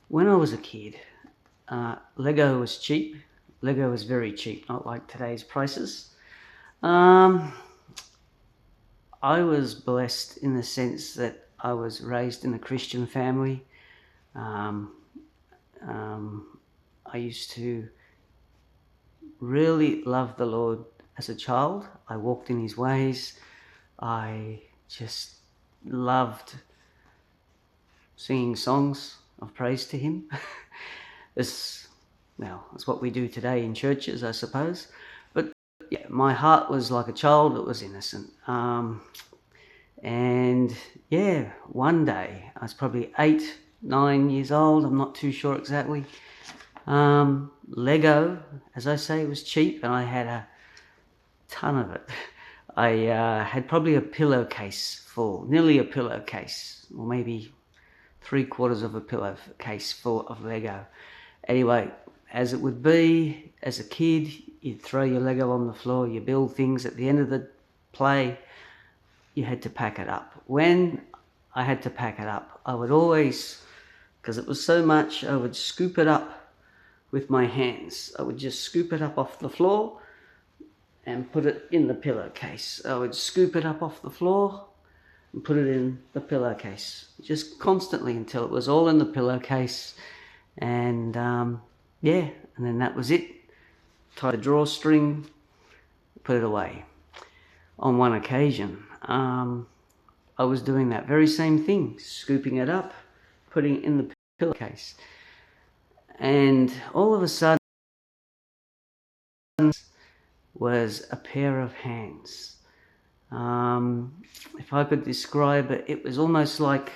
When I was a kid, Lego was cheap. Lego was very cheap, not like today's prices. Um, I was blessed in the sense that I was raised in a Christian family. Um, I used to really love the Lord as a child. I walked in His ways. I just loved singing songs of praise to Him. It's what we do today in churches, I suppose. But yeah, my heart was like a child that was innocent. And yeah, one day, I was probably 8, 9 years old, I'm not too sure exactly. Lego, as I say, was cheap, and I had a ton of it. I had probably a pillowcase full, nearly a pillowcase, or maybe 3/4 of a pillowcase full of Lego. Anyway, as it would be, as a kid, you'd throw your Lego on the floor, you build things. At the end of the play, you had to pack it up. When I had to pack it up, I would always, because it was so much, I would scoop it up with my hands. I would just scoop it up off the floor and put it in the pillowcase. I would scoop it up off the floor and put it in the pillowcase, just constantly until it was all in the pillowcase. And yeah, and then that was it. Tie the drawstring, put it away. On one occasion, I was doing that very same thing, scooping it up, putting it in the pillowcase. And all of a sudden was a pair of hands. If I could describe it, it was almost like,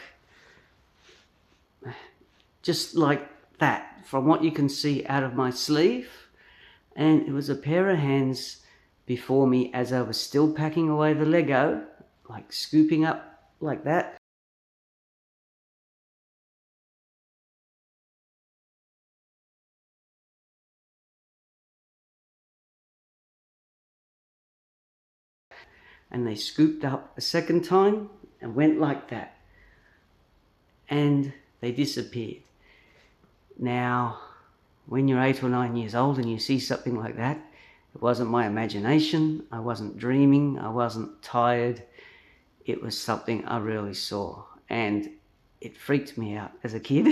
just like that, from what you can see out of my sleeve. And it was a pair of hands before me as I was still packing away the Lego, like scooping up like that. And they scooped up a second time and went like that. And they disappeared. Now, when you're 8 or 9 years old and you see something like that, it wasn't my imagination, I wasn't dreaming, I wasn't tired. It was something I really saw, and it freaked me out as a kid.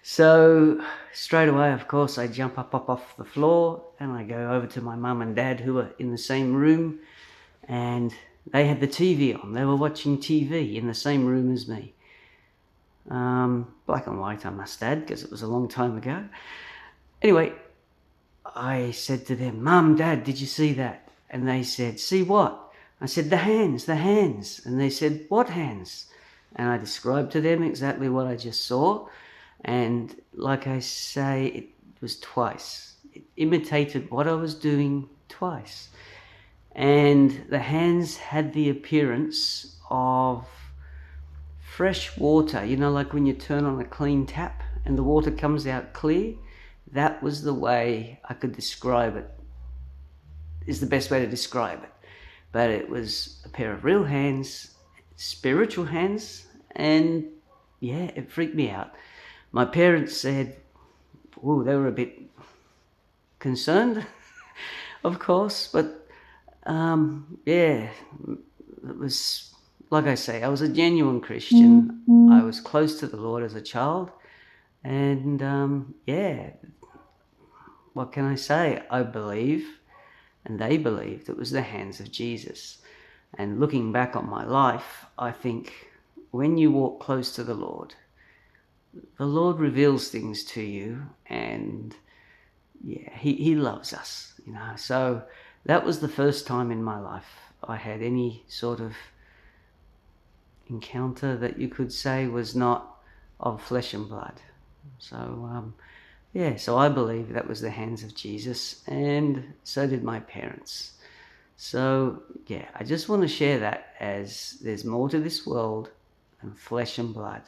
So straight away, of course, I jump up off the floor and I go over to my mum and dad, who were in the same room, and they had the TV on. They were watching TV in the same room as me. Black and white, I must add, because it was a long time ago. Anyway, I said to them, "Mum, Dad, did you see that?" And they said, "See what?" I said, the hands. And they said, "What hands?" And I described to them exactly what I just saw. And like I say, it was twice. It imitated what I was doing twice. And the hands had the appearance of fresh water, like when you turn on a clean tap and the water comes out clear. That was the way I could describe it, is the best way to describe it. But it was a pair of real hands, spiritual hands, and yeah, it freaked me out. My parents said, "Ooh," they were a bit concerned, of course, but yeah, it was, like I say, I was a genuine Christian. I was close to the Lord as a child, and yeah, what can I say? I believe, and they believed, it was the hands of Jesus. And looking back on my life, I think when you walk close to the Lord reveals things to you, and yeah, he loves us. So that was the first time in my life I had any sort of encounter that you could say was not of flesh and blood. So yeah, so I believe that was the hands of Jesus, and so did my parents. So yeah, I just want to share that, as there's more to this world than flesh and blood.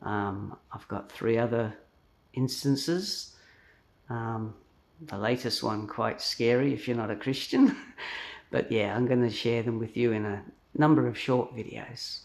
I've got 3 other instances. The latest one quite scary if you're not a Christian. But yeah, I'm going to share them with you in a number of short videos.